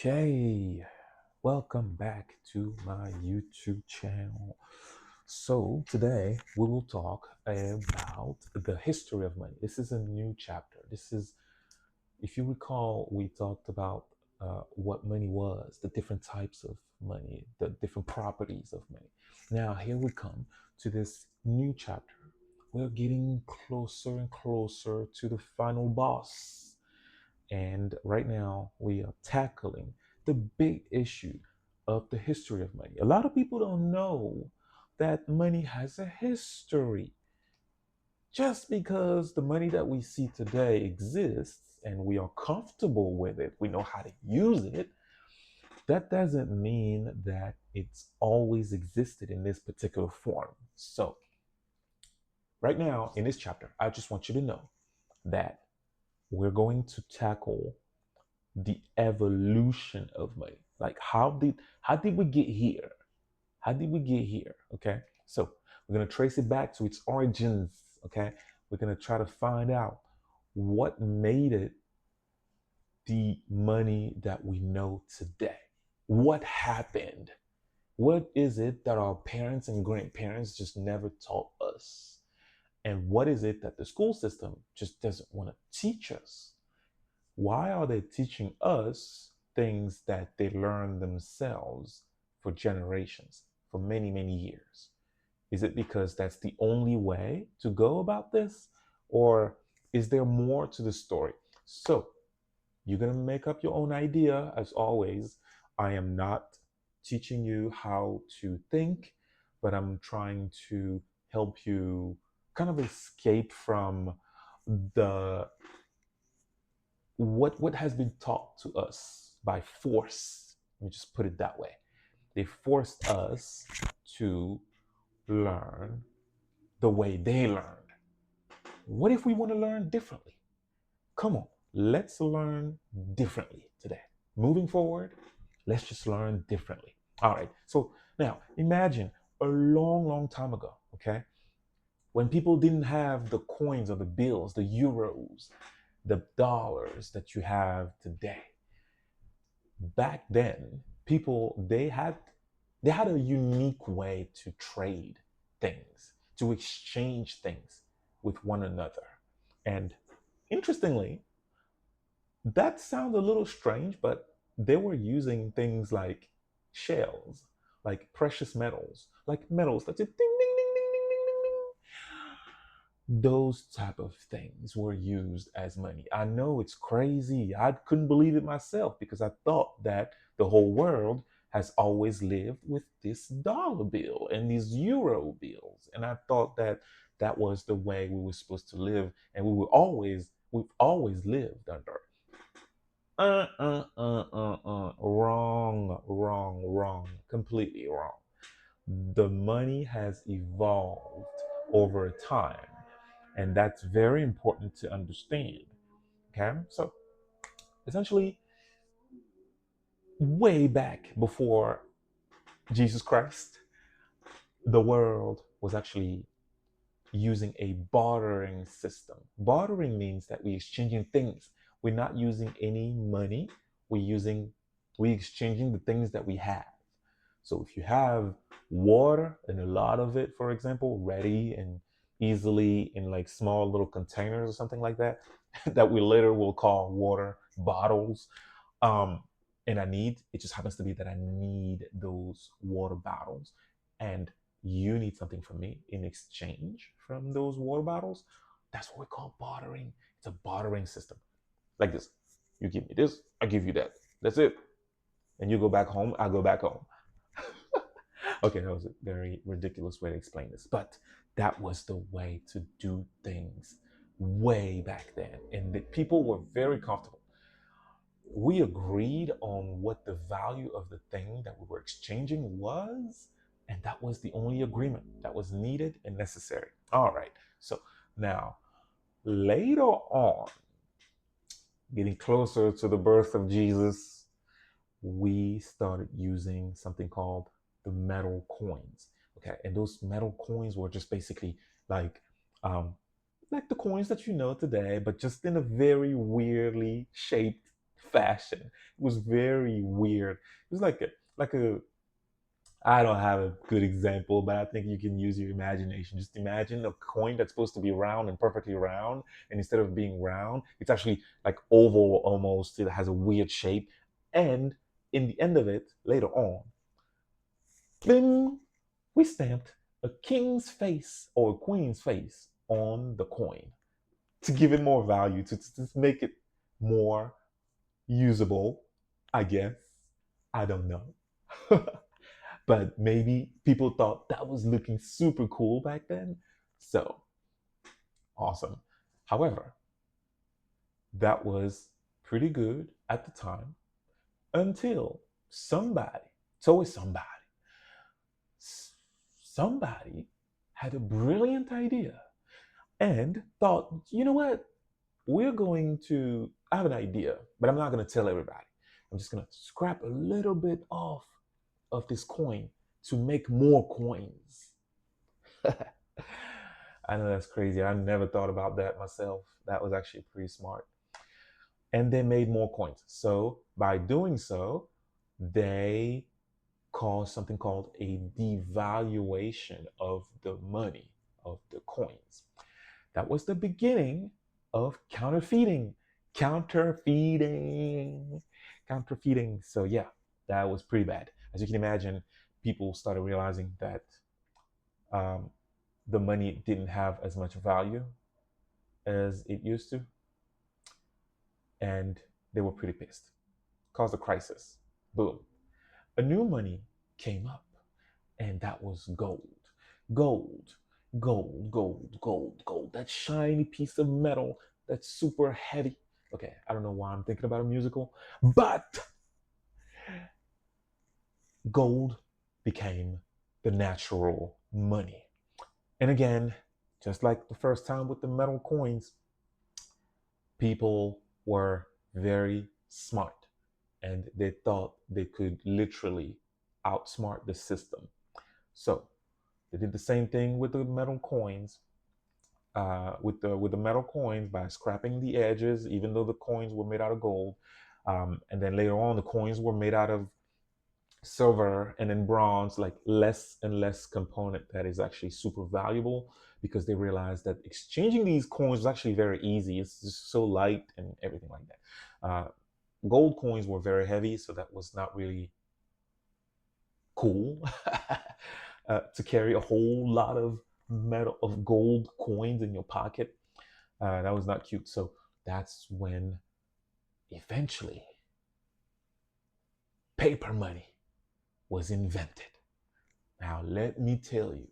Okay, welcome back to my YouTube channel. So, today we will talk about the history of money. This is a new chapter. If you recall, we talked about what money was, the different types of money, the different properties of money. Now, here we come to this new chapter. We're getting closer and closer to the final boss. And right now, we are tackling the big issue of the history of money. A lot of people don't know that money has a history. Just because the money that we see today exists and we are comfortable with it, we know how to use it, that doesn't mean that it's always existed in this particular form. So, right now, in this chapter, I just want you to know that we're going to tackle the evolution of money. Like how did we get here? How did we get here? Okay. So we're gonna trace it back to its origins. Okay. We're gonna try to find out what made it the money that we know today. What happened? What is it that our parents and grandparents just never taught us? And what is it that the school system just doesn't want to teach us? Why are they teaching us things that they learned themselves for generations, for many, many years? Is it because that's the only way to go about this? Or is there more to the story? So you're going to make up your own idea, as always. I am not teaching you how to think, but I'm trying to help you kind of escape from the what has been taught to us by force. Let me just put it that way. They forced us to learn the way they learned. What if we want to learn differently? Come on, let's learn differently today. Moving forward, let's just learn differently. All right. So now imagine a long, long time ago, okay, when people didn't have the coins or the bills, the euros, the dollars that you have today. Back then, people they had a unique way to trade things, to exchange things with one another. And interestingly, that sounds a little strange, but they were using things like shells, like precious metals, like metals that did ding ding ding ding ding ding ding ding. Those type of things were used as money. I know it's crazy. I couldn't believe it myself because I thought that the whole world has always lived with this dollar bill and these euro bills, and I thought that that was the way we were supposed to live, and we've always lived under. Wrong, wrong, wrong. Completely wrong. The money has evolved over time, and that's very important to understand. Okay, so essentially, way back before Jesus Christ, the world was actually using a bartering system. Bartering means that we're exchanging things. We're not using any money. We're exchanging the things that we have. So if you have water and a lot of it, for example, ready and easily in like small little containers or something like that, that we later will call water bottles. Um, and it just happens to be that I need those water bottles. And you need something from me in exchange from those water bottles. That's what we call bartering. It's a bartering system. Like this. You give me this, I give you that. That's it. And you go back home, I go back home. Okay, that was a very ridiculous way to explain this, but that was the way to do things way back then. And the people were very comfortable. We agreed on what the value of the thing that we were exchanging was, and that was the only agreement that was needed and necessary. All right, so now later on, getting closer to the birth of Jesus, we started using something called the metal coins. Okay, and those metal coins were just basically like um, like the coins that you know today, but just in a very weirdly shaped fashion. It was very weird. It was like a I don't have a good example, but I think you can use your imagination. Just imagine a coin that's supposed to be round and perfectly round, and instead of being round, it's actually like oval almost. It has a weird shape, and in the end of it, later on, bing, we stamped a king's face or a queen's face on the coin to give it more value, to make it more usable, I guess. I don't know. But maybe people thought that was looking super cool back then. So awesome. However, that was pretty good at the time until somebody, it's always somebody had a brilliant idea and thought, you know what? I have an idea, but I'm not going to tell everybody. I'm just going to scrap a little bit off of this coin to make more coins. I know that's crazy. I never thought about that myself. That was actually pretty smart. And they made more coins. So by doing so, they caused something called a devaluation of the money, of the coins. That was the beginning of counterfeiting. Counterfeiting. Counterfeiting. So yeah, that was pretty bad. As you can imagine, people started realizing that um, the money didn't have as much value as it used to, and they were pretty pissed. Caused a crisis. Boom. A new money came up, and that was gold. Gold, gold. That shiny piece of metal that's super heavy. Okay, I don't know why I'm thinking about a musical, but gold became the natural money. And again, just like the first time with the metal coins, people were very smart and they thought they could literally outsmart the system. So they did the same thing with the metal coins. With the metal coins by scrapping the edges, even though the coins were made out of gold, and then later on the coins were made out of silver and then bronze, like less and less component that is actually super valuable because they realized that exchanging these coins was actually very easy. It's just so light and everything like that. Gold coins were very heavy, so that was not really cool to carry a whole lot of gold coins in your pocket. That was not cute. So that's when eventually paper money was invented. Now, let me tell you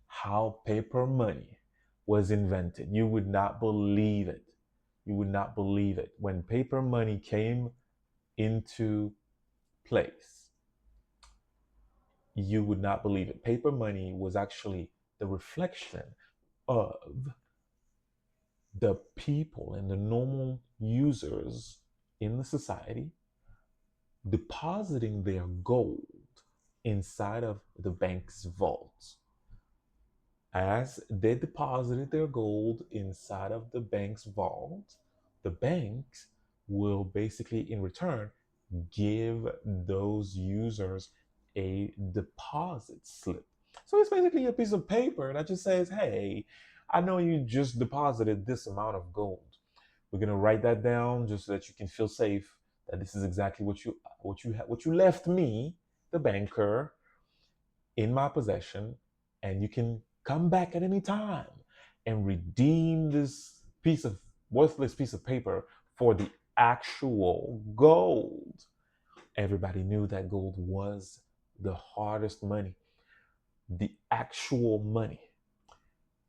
how paper money was invented. You would not believe it. You would not believe it. When paper money came into place, you would not believe it. Paper money was actually the reflection of the people and the normal users in the society depositing their gold inside of the bank's vault. As they deposited their gold inside of the bank's vault, the banks will basically, in return, give those users a deposit slip. So it's basically a piece of paper that just says, hey, I know you just deposited this amount of gold. We're gonna write that down just so that you can feel safe that this is exactly what you left me, the banker, in my possession, and you can come back at any time and redeem this piece of worthless piece of paper for the actual gold. Everybody knew that gold was the hardest money, the actual money.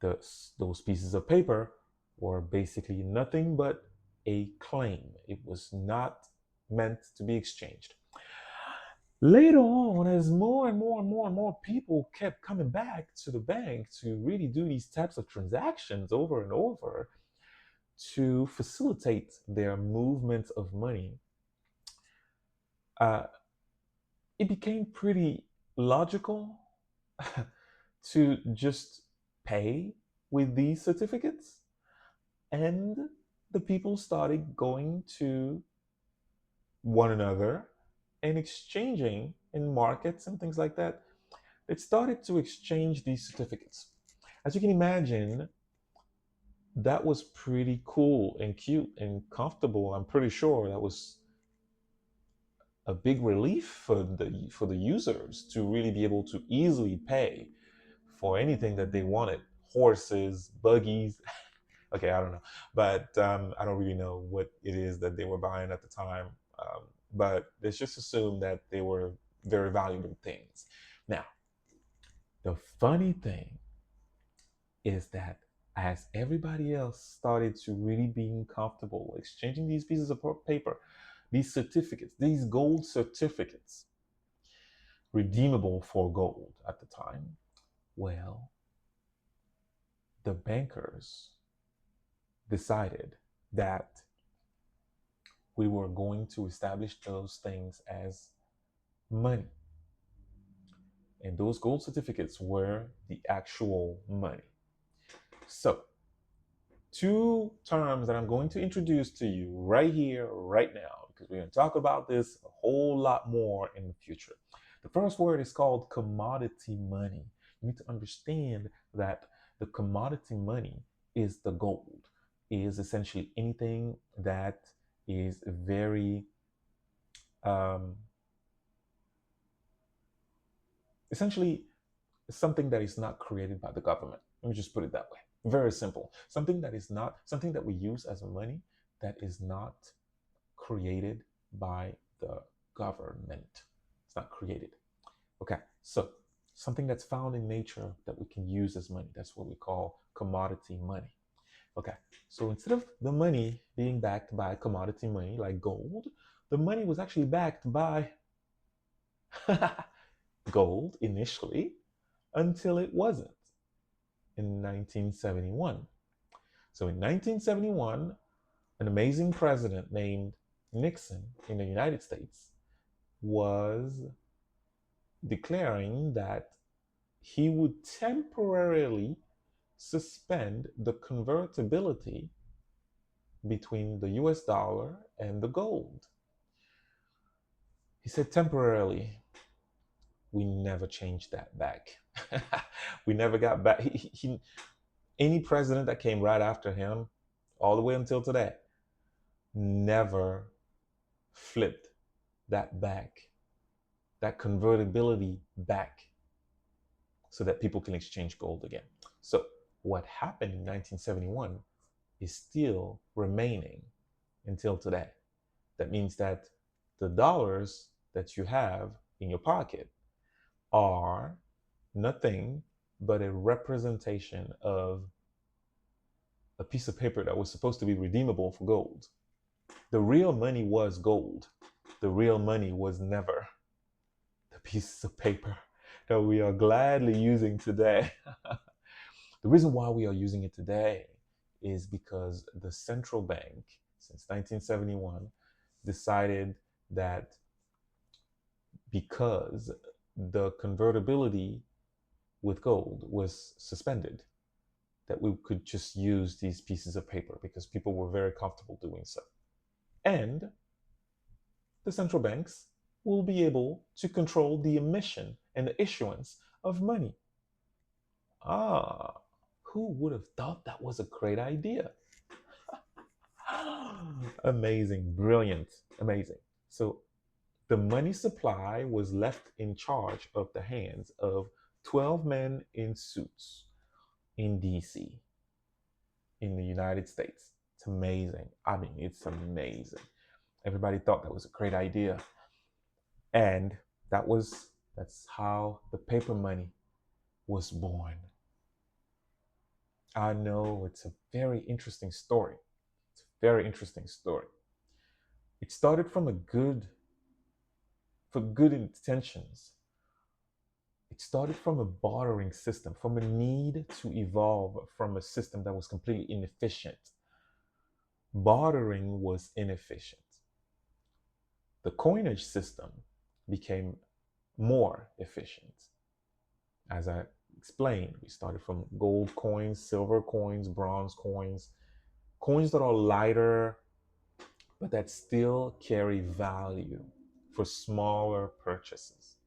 Those pieces of paper were basically nothing but a claim. It was not meant to be exchanged. Later on, as more and more and more and more people kept coming back to the bank to really do these types of transactions over and over to facilitate their movement of money, uh, it became pretty logical to just pay with these certificates. And the people started going to one another and exchanging in markets and things like that. It started to exchange these certificates. As you can imagine, that was pretty cool and cute and comfortable. I'm pretty sure that was a big relief for the users to really be able to easily pay for anything that they wanted. Horses, buggies. Okay, I don't know, but I don't really know what it is that they were buying at the time. But let's just assume that they were very valuable things. Now, the funny thing is that as everybody else started to really being comfortable exchanging these pieces of paper, these certificates, these gold certificates, redeemable for gold at the time, well, the bankers decided that we were going to establish those things as money. And those gold certificates were the actual money. So, two terms that I'm going to introduce to you right here, right now, because we're going to talk about this a whole lot more in the future. The first word is called commodity money. You need to understand that the commodity money is the gold, is essentially anything that is very, um, essentially something that is not created by the government. Let me just put it that way. Very simple. Something that is not, something that we use as money that is not created by the government. It's not created. Okay, so something that's found in nature that we can use as money. That's what we call commodity money. Okay, so instead of the money being backed by commodity money like gold, the money was actually backed by gold initially until it wasn't in 1971. So in 1971, an amazing president named Nixon in the United States was declaring that he would temporarily suspend the convertibility between the US dollar and the gold. He said temporarily. We never changed that back. We never got back. Any president that came right after him, all the way until today, never flipped that back, that convertibility back, so that people can exchange gold again. So, what happened in 1971 is still remaining until today. That means that the dollars that you have in your pocket are nothing but a representation of a piece of paper that was supposed to be redeemable for gold. The real money was gold. The real money was never the pieces of paper that we are gladly using today. The reason why we are using it today is because the central bank, since 1971, decided that because the convertibility with gold was suspended, that we could just use these pieces of paper because people were very comfortable doing so. And the central banks will be able to control the emission and the issuance of money. Ah, who would have thought that was a great idea? Amazing, brilliant, amazing. So the money supply was left in charge of the hands of 12 men in suits in DC, in the United States. It's amazing. I mean, it's amazing. Everybody thought that was a great idea. And that's how the paper money was born. I know it's a very interesting story. It's a very interesting story. It started from for good intentions. It started from a bartering system, from a need to evolve from a system that was completely inefficient. Bartering was inefficient. The coinage system became more efficient. As I explained, we started from gold coins, silver coins, bronze coins, coins that are lighter but that still carry value for smaller purchases.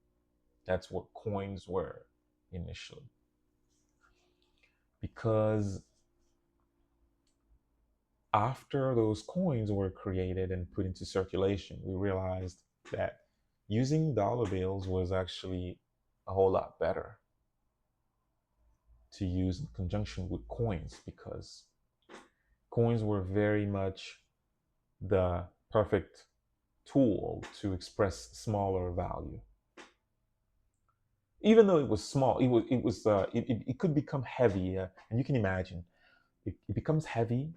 That's what coins were initially. Because after those coins were created and put into circulation, we realized that using dollar bills was actually a whole lot better to use in conjunction with coins, because coins were very much the perfect tool to express smaller value. Even though it was small, it could become heavy, and you can imagine it becomes heavy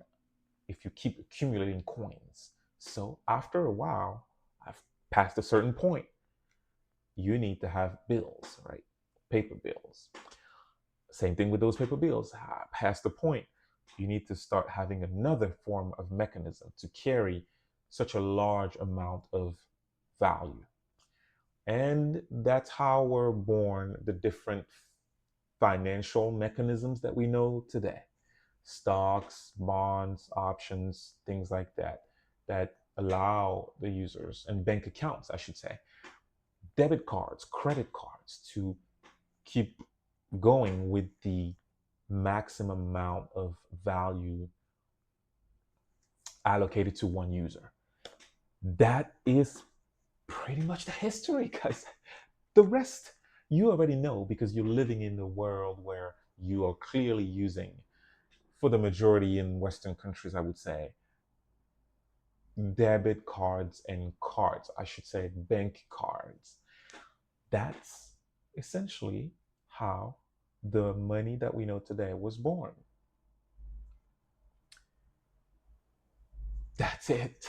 if you keep accumulating coins. So after a while, I've passed a certain point, you need to have bills, right? Paper bills. Same thing with those paper bills. Past the point, you need to start having another form of mechanism to carry such a large amount of value. And that's how were born the different financial mechanisms that we know today: stocks, bonds, options, things like that, that allow the users, and bank accounts, I should say, debit cards, credit cards, to keep going with the maximum amount of value allocated to one user. That is pretty much the history, guys. The rest you already know, because you're living in the world where you are clearly using, for the majority in Western countries, I would say, debit cards and cards, I should say bank cards. That's essentially how the money that we know today was born. That's it.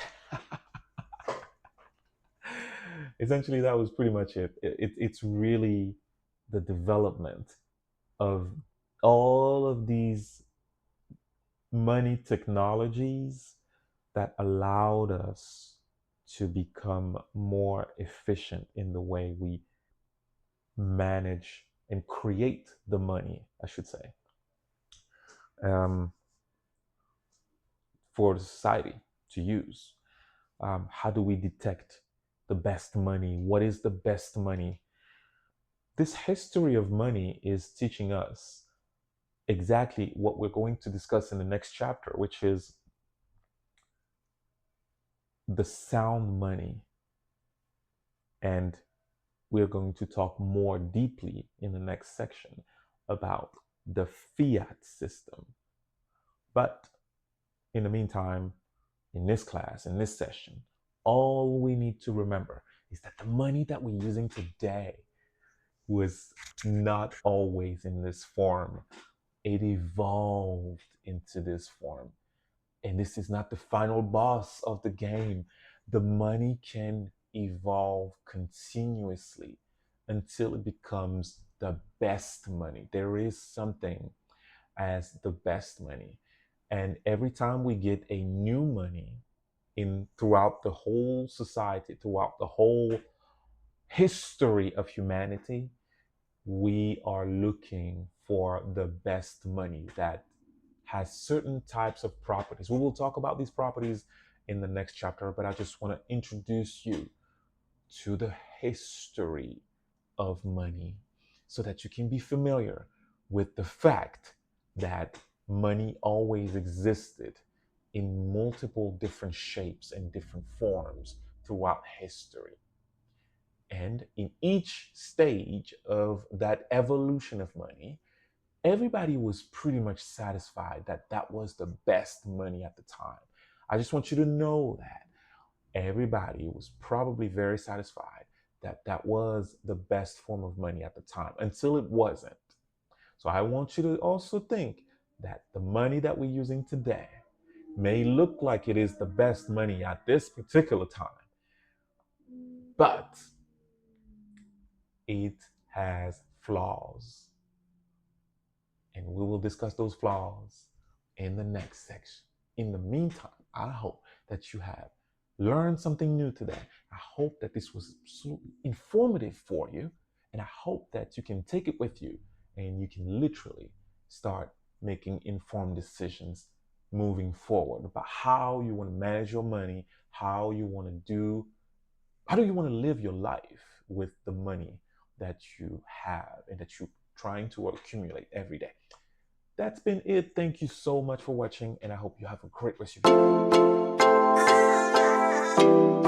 Essentially, that was pretty much it. It's really the development of all of these money technologies that allowed us to become more efficient in the way we manage and create the money, I should say, um, for the society to use. How do we detect the best money? What is the best money? This history of money is teaching us exactly what we're going to discuss in the next chapter, which is the sound money. And we're going to talk more deeply in the next section about the fiat system. But in the meantime, in this class, in this session, all we need to remember is that the money that we're using today was not always in this form. It evolved into this form. And this is not the final boss of the game. The money can evolve continuously until it becomes the best money. There is something as the best money. And every time we get a new money in throughout the whole society, throughout the whole history of humanity, we are looking for the best money that has certain types of properties. We will talk about these properties in the next chapter, but I just want to introduce you to the history of money so that you can be familiar with the fact that money always existed in multiple different shapes and different forms throughout history. And in each stage of that evolution of money, everybody was pretty much satisfied that that was the best money at the time. I just want you to know that everybody was probably very satisfied that that was the best form of money at the time until it wasn't. So I want you to also think that the money that we're using today may look like it is the best money at this particular time, but it has flaws. And we will discuss those flaws in the next section. In the meantime, I hope that you have learned something new today. I hope that this was absolutely informative for you. And I hope that you can take it with you and you can literally start making informed decisions moving forward, about how you want to manage your money, how do you want to live your life with the money that you have and that you're trying to accumulate every day. That's been it. Thank you so much for watching, and I hope you have a great rest of your day.